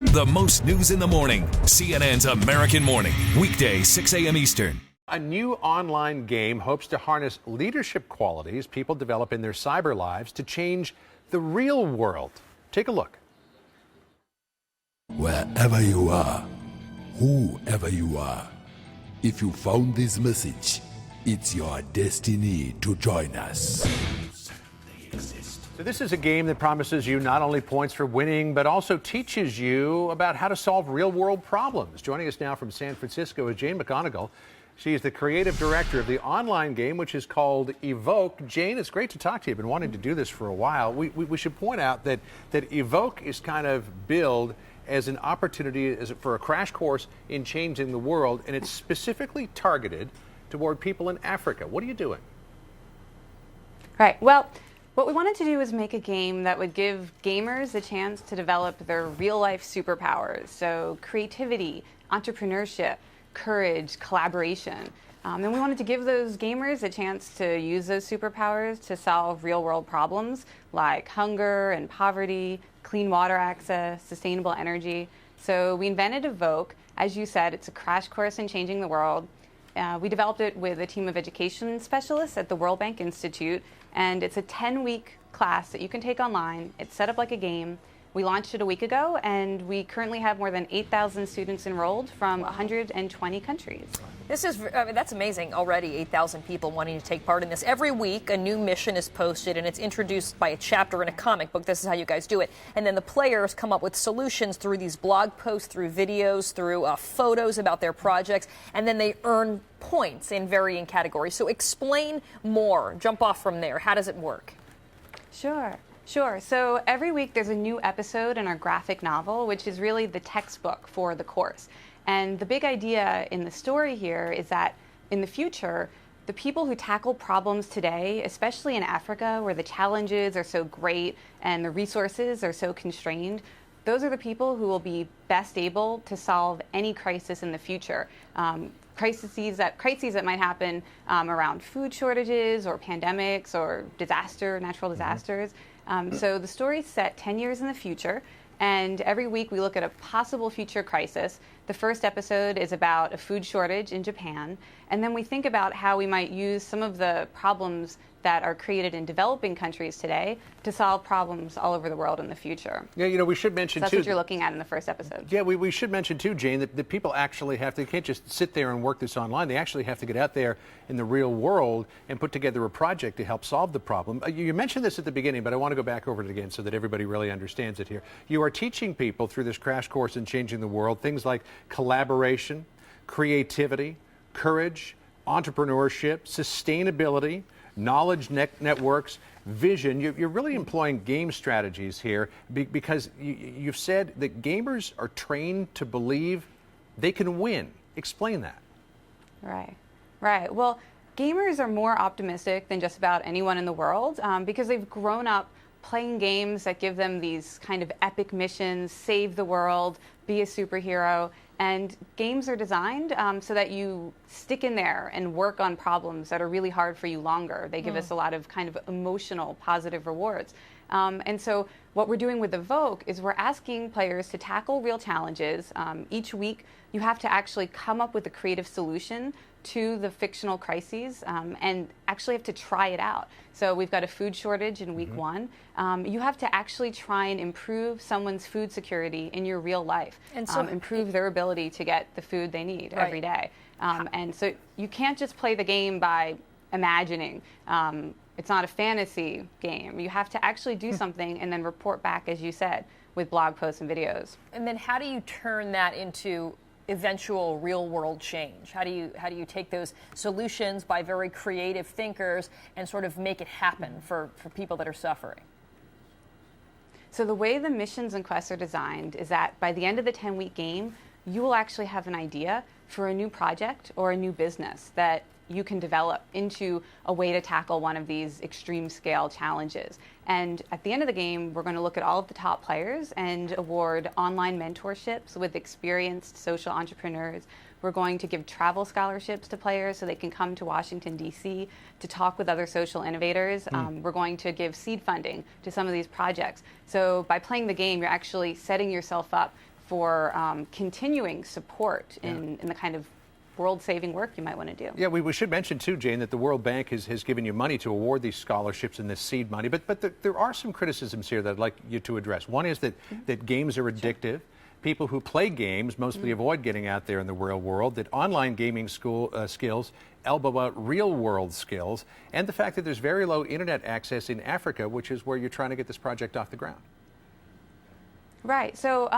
The most news in the morning. CNN's American Morning. Weekday, 6 a.m. Eastern. A new online game hopes to harness leadership qualities people develop in their cyber lives to change the real world. Take a look. Wherever you are, whoever you are, if you found this message, it's your destiny to join us. So this is a game that promises you not only points for winning, but also teaches you about how to solve real-world problems. Joining us now from San Francisco is Jane McGonigal. She is the creative director of the online game, which is called Evoke. Jane, it's great to talk to you. I've been wanting to do this for a while. We should point out that Evoke is kind of billed as an opportunity for a crash course in changing the world, and it's specifically targeted toward people in Africa. What are you doing? Right. Well, what we wanted to do was make a game that would give gamers a chance to develop their real-life superpowers. So creativity, entrepreneurship, courage, collaboration. And we wanted to give those gamers a chance to use those superpowers to solve real-world problems like hunger and poverty, clean water access, sustainable energy. So we invented Evoke. As you said, it's a crash course in changing the world. We developed it with a team of education specialists at the World Bank Institute, and it's a 10-week class that you can take online. It's set up like a game. We launched it a week ago, and we currently have more than 8,000 students enrolled from 120 countries. That's amazing already, 8,000 people wanting to take part in this. Every week, a new mission is posted, and it's introduced by a chapter in a comic book. This is how you guys do it. And then the players come up with solutions through these blog posts, through videos, through photos about their projects, and then they earn points in varying categories. So explain more. Jump off from there. How does it work? Sure. So every week there's a new episode in our graphic novel, which is really the textbook for the course. And the big idea in the story here is that in the future, the people who tackle problems today, especially in Africa, where the challenges are so great and the resources are so constrained, those are the people who will be best able to solve any crisis in the future. Crises that might happen around food shortages or pandemics or natural disasters. So the story's set 10 years in the future, and every week we look at a possible future crisis. The first episode is about a food shortage in Japan, and then we think about how we might use some of the problems that are created in developing countries today to solve problems all over the world in the future. Yeah, we should mention, that's too. That's what you're looking at in the first episode. Yeah, we should mention, too, Jane, that people actually they can't just sit there and work this online. They actually have to get out there in the real world and put together a project to help solve the problem. You mentioned this at the beginning, but I want to go back over it again so that everybody really understands it here. You are teaching people through this crash course in changing the world things like collaboration, creativity, courage, entrepreneurship, sustainability, knowledge networks, vision. You're really employing game strategies here because you've said that gamers are trained to believe they can win. Explain that. Right. Well, gamers are more optimistic than just about anyone in the world because they've grown up playing games that give them these kind of epic missions, save the world, be a superhero. And games are designed so that you stick in there and work on problems that are really hard for you longer. They give us a lot of kind of emotional, positive rewards. And so what we're doing with Evoke is we're asking players to tackle real challenges. Each week, you have to actually come up with a creative solution to the fictional crises and actually have to try it out. So we've got a food shortage in week one. You have to actually try and improve someone's food security in your real life, and so improve their ability to get the food they need every day. And so you can't just play the game by imagining. It's not a fantasy game. You have to actually do something and then report back, as you said, with blog posts and videos. And then how do you turn that into eventual real-world change? How do you take those solutions by very creative thinkers and sort of make it happen for people that are suffering? So the way the missions and quests are designed is that by the end of the 10-week game, you will actually have an idea for a new project or a new business that you can develop into a way to tackle one of these extreme scale challenges. And at the end of the game, we're going to look at all of the top players and award online mentorships with experienced social entrepreneurs. We're going to give travel scholarships to players so they can come to Washington, D.C. to talk with other social innovators. We're going to give seed funding to some of these projects. So by playing the game, you're actually setting yourself up for continuing support in the kind of world-saving work you might want to do. Yeah, we should mention too, Jane, that the World Bank has given you money to award these scholarships and this seed money. But there are some criticisms here that I'd like you to address. One is that games are addictive. People who play games mostly avoid getting out there in the real world, that online gaming skills elbow out real-world skills, and the fact that there's very low internet access in Africa, which is where you're trying to get this project off the ground. Right. So,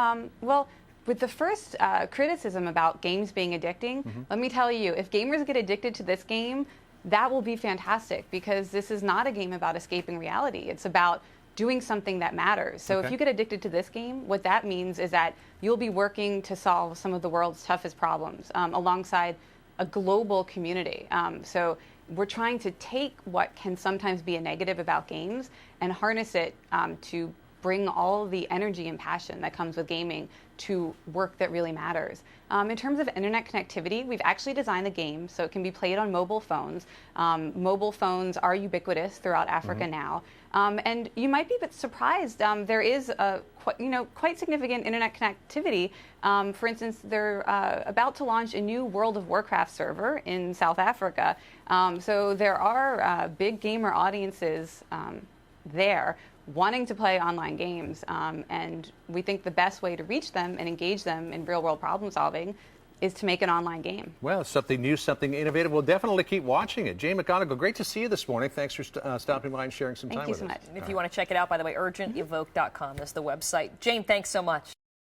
well, with the first criticism about games being addicting, let me tell you, if gamers get addicted to this game, that will be fantastic, because this is not a game about escaping reality. It's about doing something that matters. So if you get addicted to this game, what that means is that you'll be working to solve some of the world's toughest problems alongside a global community. So we're trying to take what can sometimes be a negative about games and harness it to bring all the energy and passion that comes with gaming to work that really matters. In terms of internet connectivity, we've actually designed the game so it can be played on mobile phones. Mobile phones are ubiquitous throughout Africa now. And you might be a bit surprised. There is quite significant internet connectivity. For instance, they're about to launch a new World of Warcraft server in South Africa. So there are big gamer audiences there wanting to play online games, and we think the best way to reach them and engage them in real-world problem solving is to make an online game. Well, something new, something innovative. We'll definitely keep watching it. Jane McGonigal, great to see you this morning. Thanks for stopping by and sharing some time with us. Thank you so much. If you want to check it out, by the way, urgentevoke.com is the website. Jane, thanks so much.